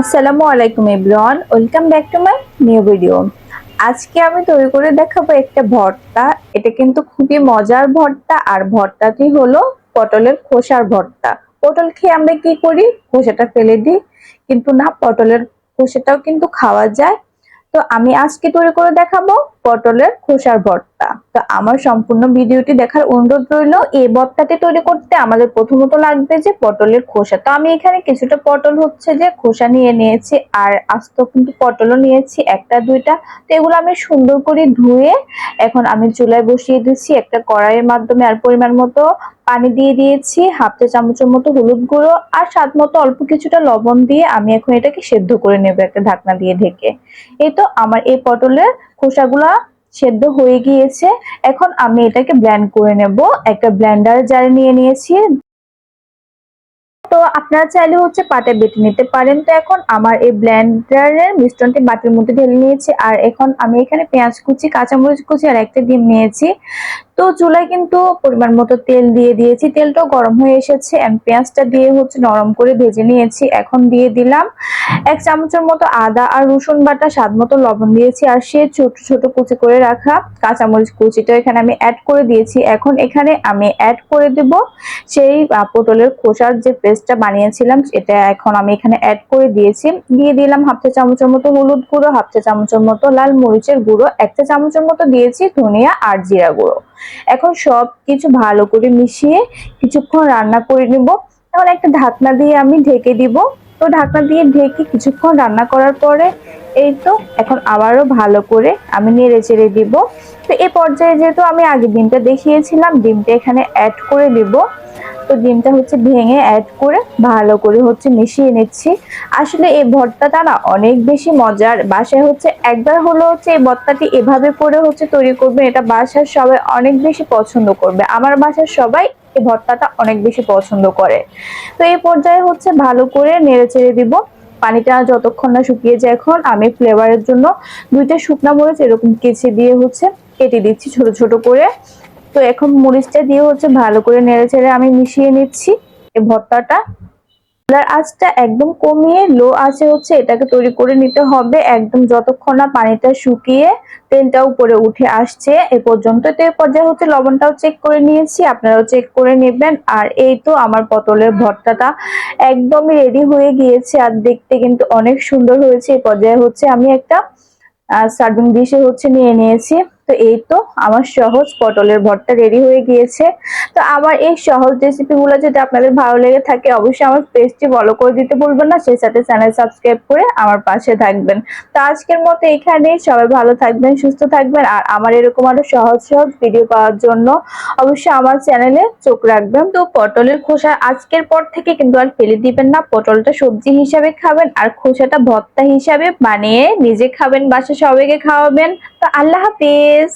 আসসালামু আলাইকুম everyone, welcome back to my new video. আজকে আমি তৈরি করে দেখাবো একটা ভর্তা। এটা কিন্তু খুবই মজার ভর্তা, আর ভর্তাটি হলো পটলের খোসার ভর্তা। পটল খেয়ে আমরা কি করি, খোসাটা ফেলে দিই, কিন্তু না, পটলের খোসাটাও কিন্তু খাওয়া যায়। তো আমি আজকে তৈরি করে দেখাবো পটলের খোসার ভর্তা। তো আমার সম্পূর্ণ ভিডিওটি দেখার অনুরোধ রইল। এই ভর্তাটি তৈরি করতে আমাদের প্রথমত লাগবে যে পটলের খোসা। তো আমি এখানে কিছুটা পটল হচ্ছে যে খোসা নিয়ে নিয়েছি, আর আস্ত কিন্তু পটলও নিয়েছি একটা দুইটা। তো এগুলো আমি সুন্দর করে ধুয়ে এখন আমি চুলায় বসিয়ে দিচ্ছি একটা কড়াইয়ের মাধ্যমে। আর পরিমাণ মতো পানি দিয়ে দিয়েছি, হাফ চা চামচের মতো হলুদ গুঁড়ো আর স্বাদ মতো অল্প কিছুটা লবণ দিয়ে আমি এখন এটাকে সেদ্ধ করে নেবো একটা ঢাকনা দিয়ে ঢেকে। এই তো আমার এই পটলের খোসাগুলা সেদ্ধ হয়ে গিয়েছে। এখন আমি এটাকে ব্লেন্ড করে নেব। একটা ব্লেন্ডার জারে নিয়ে নিয়েছি। তো আপনারা চাইলে হচ্ছে পাটায় বেটে নিতে পারেন। তো এখন আমার এই ব্লেন্ডারের মিশ্রণটি বাটির মধ্যে ঢেলে নিয়েছি, আর এখন আমি এখানে পেঁয়াজ কুচি, কাঁচামরিচ কুচি আর একটা ডিম নিয়েছি। তো চুলায় কিন্তু পরিমাণ মতো তেল দিয়ে দিয়েছি, তেলটাও গরম হয়ে এসেছে। আমি পেঁয়াজটা দিয়ে হচ্ছে নরম করে ভেজে নিয়েছি। এখন দিয়ে দিলাম এক চামচের মতো আদা আর রসুন বাটা, স্বাদ মতো লবণ দিয়েছি, আর সে ছোট ছোট কুচি করে রাখা কাঁচামরিচ কুচিটা এখানে আমি অ্যাড করে দিয়েছি। এখন এখানে আমি অ্যাড করে দেব সেই পটলের খোসার যে পেস্টটা বানিয়েছিলাম, এটা এখন আমি এখানে অ্যাড করে দিয়েছি। দিয়ে দিলাম হাফ চা চামচের মতো হলুদ গুঁড়ো, হাফ চা চামচের মতো লাল মরিচের গুঁড়ো, এক চা চামচের মতো দিয়েছি ধনিয়া আর জিরা গুঁড়ো। এখন সব কিছু ভালো করে মিশিয়ে কিছুক্ষণ রান্না করে নেব। এখন একটা ঢাকনা দিয়ে আমি ঢেকে দিব। তো ঢাকনা দিয়ে ঢেকে কিছুক্ষণ রান্না করার পরে এই তো এখন আবারও ভালো করে আমি নেড়ে চেড়ে দিব। তো এই পর্যায়ে যেহেতু আমি আগে ডিমটা দেখিয়েছিলাম, ডিমটা এখানে অ্যাড করে দিব। তো ডিমটা হচ্ছে ভেঙে অ্যাড করে ভালো করে হচ্ছে মিশিয়ে নিচ্ছি। আসলে এই ভর্তাটা না অনেক বেশি মজার। বাসায় হচ্ছে একবার হলো হচ্ছে এই ভর্তাটি এভাবে করে হচ্ছে তৈরি করবে, এটা বাসার সবাই অনেক বেশি পছন্দ করবে। আমার বাসার সবাই এই ভর্তাটা অনেক বেশি পছন্দ করে। তো এই পর্যায়ে হচ্ছে ভালো করে নেড়ে চেড়ে দিব। পানিটা যতক্ষণ না শুকিয়ে যায়, এখন আমি ফ্লেভারের জন্য দুইটা শুকনা মরিচ এরকম কেচে দিয়ে হচ্ছে কেটে দিচ্ছি ছোট ছোট করে। তো এখন মরিচটা দিয়ে হচ্ছে ভালো করে নেড়ে চেড়ে আমি মিশিয়ে নিচ্ছি এই ভর্তাটা। চুলার আঁচটা একদম কমিয়ে লো আঁচে হচ্ছে এটাকে তৈরি করে নিতে হবে, একদম যতক্ষণ না পানিটা শুকিয়ে তেলটা উপরে উঠে আসছে এ পর্যন্ত। তো এই পর্যায়ে হচ্ছে লবণটাও চেক করে নিয়েছি, আপনারাও চেক করে নেবেন। আর এই তো আমার পটলের ভর্তাটা একদমই রেডি হয়ে গিয়েছে, আর দেখতে কিন্তু অনেক সুন্দর হয়েছে। এই পর্যায়ে হচ্ছে আমি একটা সার্ভিং ডিশে হচ্ছে নিয়ে নিয়েছি। তো এই তো আমার সহজ পটলের ভর্তা রেডি হয়ে গিয়েছে। তো আমার এই সহজ রেসিপিগুলো যদি আপনাদের ভালো লেগে থাকে, অবশ্যই আমার পেজটি ফলো করে দিতে ভুলবেন না, সেই সাথে চ্যানেল সাবস্ক্রাইব করে আমার পাশে থাকবেন। তো আজকের মতো এখানেই, সবাই ভালো থাকবেন, সুস্থ থাকবেন। আর আমার এরকম আরো সহজ সহজ ভিডিও পাওয়ার জন্য অবশ্যই আমার চ্যানেলে চোখ রাখবেন। তো পটলের খোসা আজকের পর থেকে কিন্তু আর ফেলে দিবেন না, পটলটা সবজি হিসাবে খাবেন আর খোসাটা ভর্তা হিসাবে বানিয়ে নিজে খাবেন, বাসা সবাইকে খাওয়াবেন। তো আল্লাহ হাফিজ।